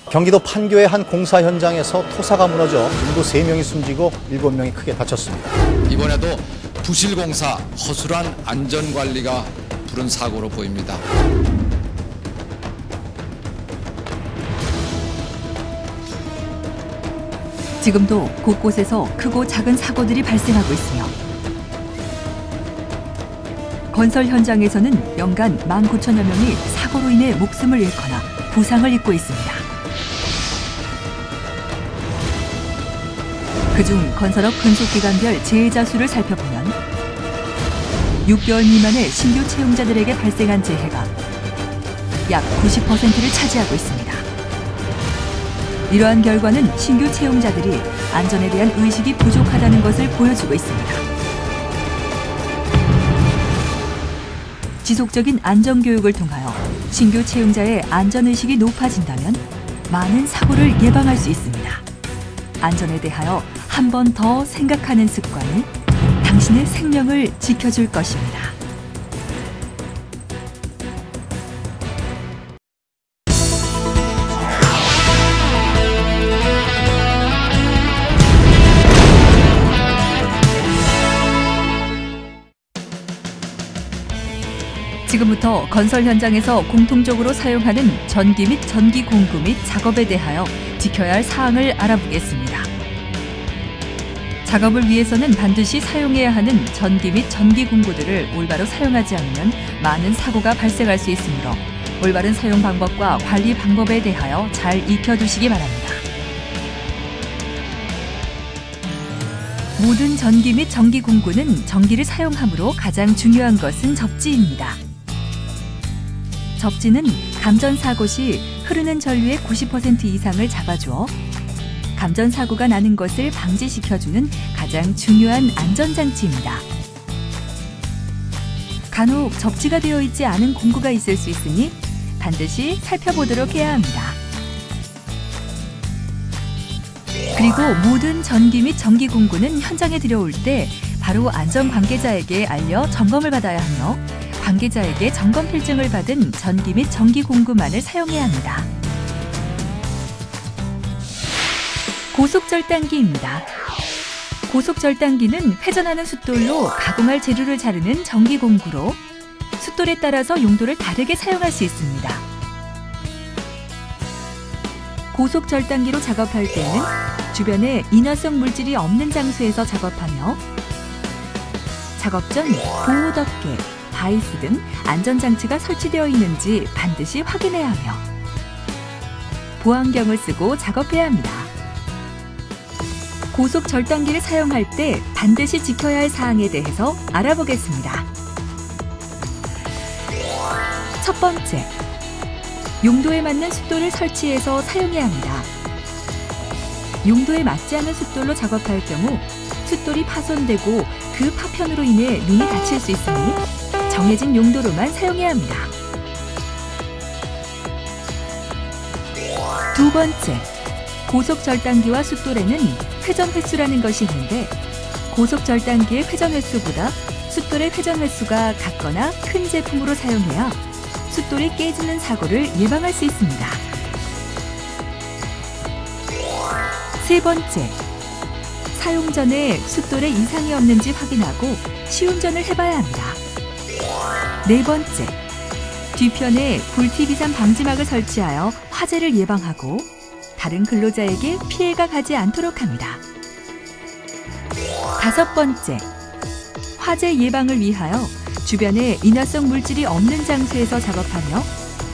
경기도 판교의 한 공사 현장에서 토사가 무너져 인구 3명이 숨지고 7명이 크게 다쳤습니다. 이번에도 부실공사, 허술한 안전관리가 부른 사고로 보입니다. 지금도 곳곳에서 크고 작은 사고들이 발생하고 있으며 건설 현장에서는 연간 19,000여 명이 사고로 인해 목숨을 잃거나 부상을 입고 있습니다. 그중 건설업 근속기간별 재해자 수를 살펴보면 6개월 미만의 신규 채용자들에게 발생한 재해가 약 90%를 차지하고 있습니다. 이러한 결과는 신규 채용자들이 안전에 대한 의식이 부족하다는 것을 보여주고 있습니다. 지속적인 안전교육을 통하여 신규 채용자의 안전의식이 높아진다면 많은 사고를 예방할 수 있습니다. 안전에 대하여 한 번 더 생각하는 습관이 당신의 생명을 지켜줄 것입니다. 지금부터 건설 현장에서 공통적으로 사용하는 전기 및 전기 공구 및 작업에 대하여 지켜야 할 사항을 알아보겠습니다. 작업을 위해서는 반드시 사용해야 하는 전기 및 전기 공구들을 올바로 사용하지 않으면 많은 사고가 발생할 수 있으므로 올바른 사용 방법과 관리 방법에 대하여 잘 익혀두시기 바랍니다. 모든 전기 및 전기 공구는 전기를 사용하므로 가장 중요한 것은 접지입니다. 접지는 감전사고 시 흐르는 전류의 90% 이상을 잡아주어 감전사고가 나는 것을 방지시켜주는 가장 중요한 안전장치입니다. 간혹 접지가 되어 있지 않은 공구가 있을 수 있으니 반드시 살펴보도록 해야 합니다. 그리고 모든 전기 및 전기 공구는 현장에 들여올 때 바로 안전관계자에게 알려 점검을 받아야 하며 관계자에게 점검 필증을 받은 전기 및 전기 공구만을 사용해야 합니다. 고속절단기입니다. 고속절단기는 회전하는 숫돌로 가공할 재료를 자르는 전기 공구로 숫돌에 따라서 용도를 다르게 사용할 수 있습니다. 고속절단기로 작업할 때는 주변에 인화성 물질이 없는 장소에서 작업하며 작업 전 보호덮개, 바이스 등 안전장치가 설치되어 있는지 반드시 확인해야 하며 보안경을 쓰고 작업해야 합니다. 고속절단기를 사용할 때 반드시 지켜야 할 사항에 대해서 알아보겠습니다. 첫 번째, 용도에 맞는 숫돌을 설치해서 사용해야 합니다. 용도에 맞지 않은 숫돌로 작업할 경우 숫돌이 파손되고 그 파편으로 인해 눈이 다칠 수 있으니 정해진 용도로만 사용해야 합니다. 두 번째, 고속절단기와 숫돌에는 회전 횟수라는 것이 있는데 고속절단기의 회전 횟수보다 숫돌의 회전 횟수가 같거나 큰 제품으로 사용해야 숫돌이 깨지는 사고를 예방할 수 있습니다. 세 번째, 사용 전에 숫돌에 이상이 없는지 확인하고 시운전을 해봐야 합니다. 네 번째, 뒤편에 불티 비산 방지막을 설치하여 화재를 예방하고 다른 근로자에게 피해가 가지 않도록 합니다. 다섯 번째, 화재 예방을 위하여 주변에 인화성 물질이 없는 장소에서 작업하며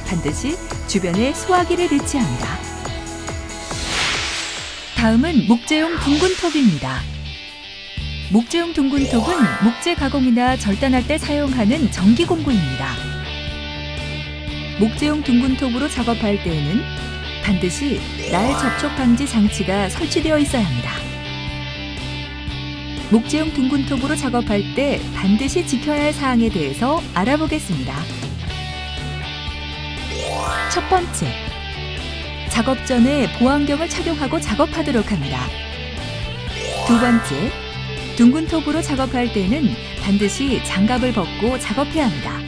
반드시 주변에 소화기를 배치합니다. 다음은 목재용 둥근톱입니다. 목재용 둥근톱은 목재 가공이나 절단할 때 사용하는 전기 공구입니다. 목재용 둥근톱으로 작업할 때에는 반드시 날 접촉 방지 장치가 설치되어 있어야 합니다. 목재용 둥근톱으로 작업할 때 반드시 지켜야 할 사항에 대해서 알아보겠습니다. 첫 번째, 작업 전에 보안경을 착용하고 작업하도록 합니다. 두 번째, 둥근톱으로 작업할 때는 반드시 장갑을 벗고 작업해야 합니다.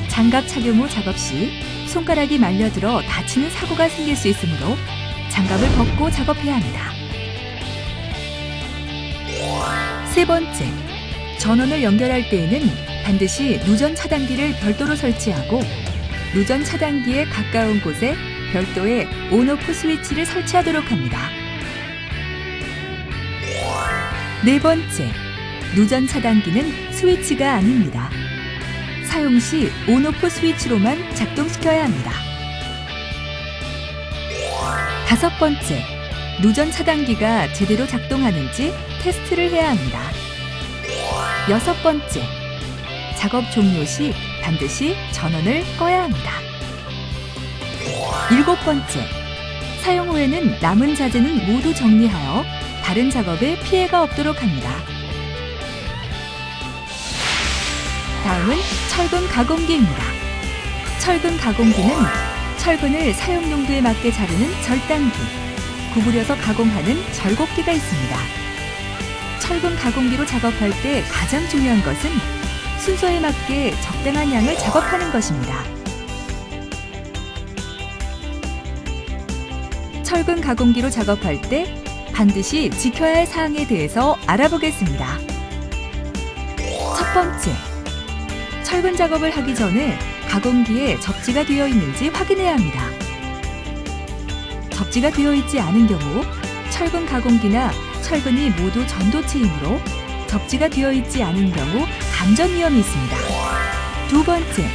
장갑 착용 후 작업 시 손가락이 말려들어 다치는 사고가 생길 수 있으므로 장갑을 벗고 작업해야 합니다. 세 번째, 전원을 연결할 때에는 반드시 누전 차단기를 별도로 설치하고 누전 차단기에 가까운 곳에 별도의 온오프 스위치를 설치하도록 합니다. 네 번째, 누전 차단기는 스위치가 아닙니다. 사용 시 온오프 스위치로만 작동시켜야 합니다. 다섯 번째, 누전 차단기가 제대로 작동하는지 테스트를 해야 합니다. 여섯 번째, 작업 종료 시 반드시 전원을 꺼야 합니다. 일곱 번째, 사용 후에는 남은 자재는 모두 정리하여 다른 작업에 피해가 없도록 합니다. 다음은 철근 가공기입니다. 철근 가공기는 철근을 사용 용도에 맞게 자르는 절단기, 구부려서 가공하는 절곡기가 있습니다. 철근 가공기로 작업할 때 가장 중요한 것은 순서에 맞게 적당한 양을 작업하는 것입니다. 철근 가공기로 작업할 때 반드시 지켜야 할 사항에 대해서 알아보겠습니다. 첫 번째, 철근 작업을 하기 전에 가공기에 접지가 되어 있는지 확인해야 합니다. 접지가 되어 있지 않은 경우 철근 가공기나 철근이 모두 전도체이므로 접지가 되어 있지 않은 경우 감전 위험이 있습니다. 두 번째,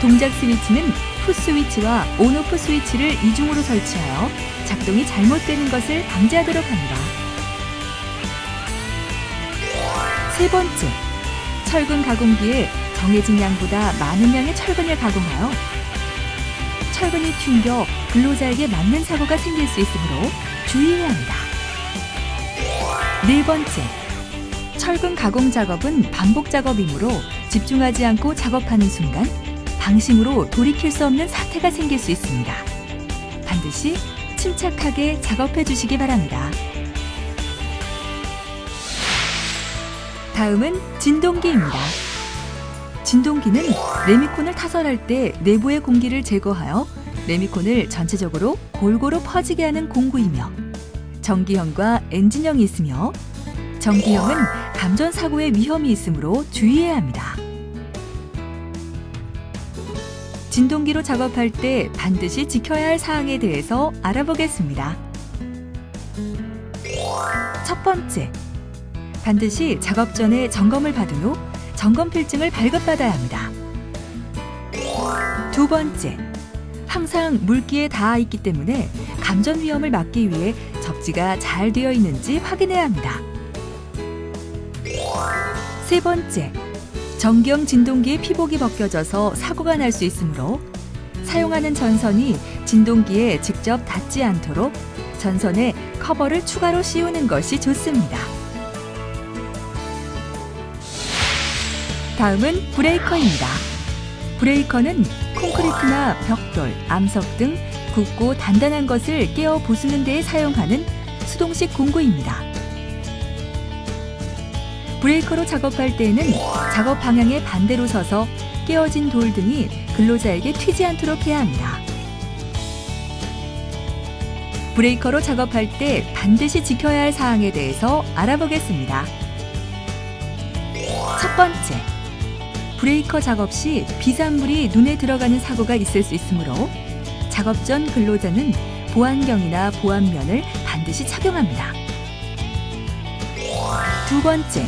동작 스위치는 풋 스위치와 온오프 스위치를 이중으로 설치하여 작동이 잘못되는 것을 방지하도록 합니다. 세 번째, 철근 가공기에 정해진 양보다 많은 양의 철근을 가공하여 철근이 튕겨 근로자에게 맞는 사고가 생길 수 있으므로 주의해야 합니다. 네 번째, 철근 가공 작업은 반복 작업이므로 집중하지 않고 작업하는 순간 방심으로 돌이킬 수 없는 사태가 생길 수 있습니다. 반드시 침착하게 작업해 주시기 바랍니다. 다음은 진동기입니다. 진동기는 레미콘을 타설할 때 내부의 공기를 제거하여 레미콘을 전체적으로 골고루 퍼지게 하는 공구이며 전기형과 엔진형이 있으며 전기형은 감전 사고의 위험이 있으므로 주의해야 합니다. 진동기로 작업할 때 반드시 지켜야 할 사항에 대해서 알아보겠습니다. 첫 번째, 반드시 작업 전에 점검을 받은 후 점검 필증을 발급받아야 합니다. 두 번째, 항상 물기에 닿아 있기 때문에 감전 위험을 막기 위해 접지가 잘 되어 있는지 확인해야 합니다. 세 번째, 전기형 진동기의 피복이 벗겨져서 사고가 날 수 있으므로 사용하는 전선이 진동기에 직접 닿지 않도록 전선에 커버를 추가로 씌우는 것이 좋습니다. 다음은 브레이커입니다. 브레이커는 콘크리트나 벽돌, 암석 등 굵고 단단한 것을 깨어 부수는 데에 사용하는 수동식 공구입니다. 브레이커로 작업할 때에는 작업 방향의 반대로 서서 깨어진 돌 등이 근로자에게 튀지 않도록 해야 합니다. 브레이커로 작업할 때 반드시 지켜야 할 사항에 대해서 알아보겠습니다. 첫 번째, 브레이커 작업 시 비산물이 눈에 들어가는 사고가 있을 수 있으므로 작업 전 근로자는 보안경이나 보안면을 반드시 착용합니다. 두 번째,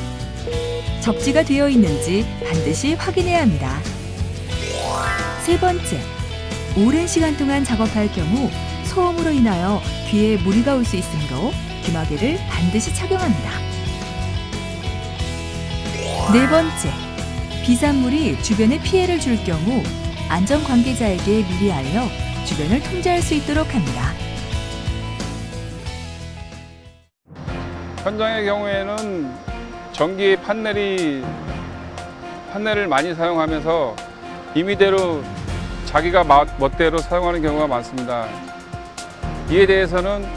접지가 되어 있는지 반드시 확인해야 합니다. 세 번째, 오랜 시간 동안 작업할 경우 소음으로 인하여 귀에 무리가 올 수 있으므로 귀마개를 반드시 착용합니다. 네 번째, 비산물이 주변에 피해를 줄 경우 안전 관계자에게 미리 알려 주변을 통제할 수 있도록 합니다. 현장의 경우에는 전기 판넬을 많이 사용하면서 임의대로 자기가 멋대로 사용하는 경우가 많습니다. 이에 대해서는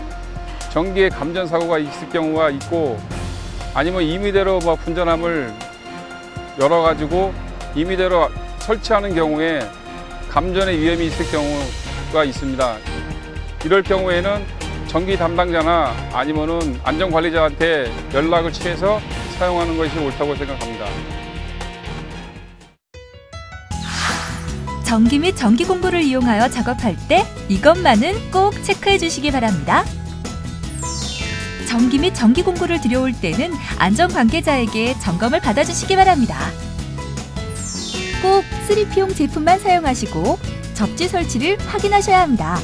전기의 감전 사고가 있을 경우가 있고 아니면 임의대로 분전함을 열어가지고 임의대로 설치하는 경우에 감전의 위험이 있을 경우가 있습니다. 이럴 경우에는 전기 담당자나 아니면은 안전관리자한테 연락을 취해서 사용하는 것이 옳다고 생각합니다. 전기 및 전기 공구를 이용하여 작업할 때 이것만은 꼭 체크해 주시기 바랍니다. 전기 및 전기 공구를 들여올 때는 안전 관계자에게 점검을 받아주시기 바랍니다. 꼭 3P용 제품만 사용하시고 접지 설치를 확인하셔야 합니다.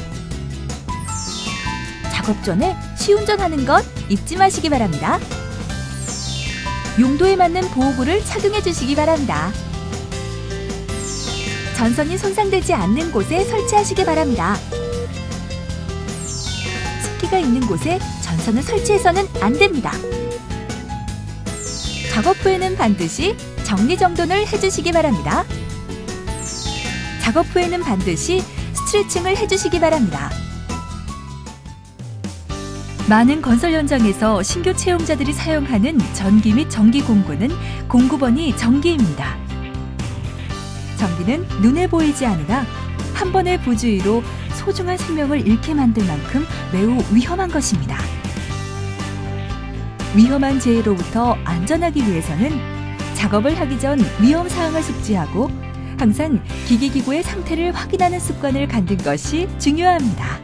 작업 전에 시운전하는 것 잊지 마시기 바랍니다. 용도에 맞는 보호구를 착용해 주시기 바랍니다. 전선이 손상되지 않는 곳에 설치하시기 바랍니다. 습기가 있는 곳에 전선을 설치해서는 안 됩니다. 작업 후에는 반드시 정리정돈을 해주시기 바랍니다. 작업 후에는 반드시 스트레칭을 해주시기 바랍니다. 많은 건설 현장에서 신규 채용자들이 사용하는 전기 및 전기 공구는 공구번이 전기입니다. 전기는 눈에 보이지 않으나 한 번의 부주의로 소중한 생명을 잃게 만들 만큼 매우 위험한 것입니다. 위험한 재해로부터 안전하기 위해서는 작업을 하기 전 위험 사항을 숙지하고 항상 기기기구의 상태를 확인하는 습관을 갖는 것이 중요합니다.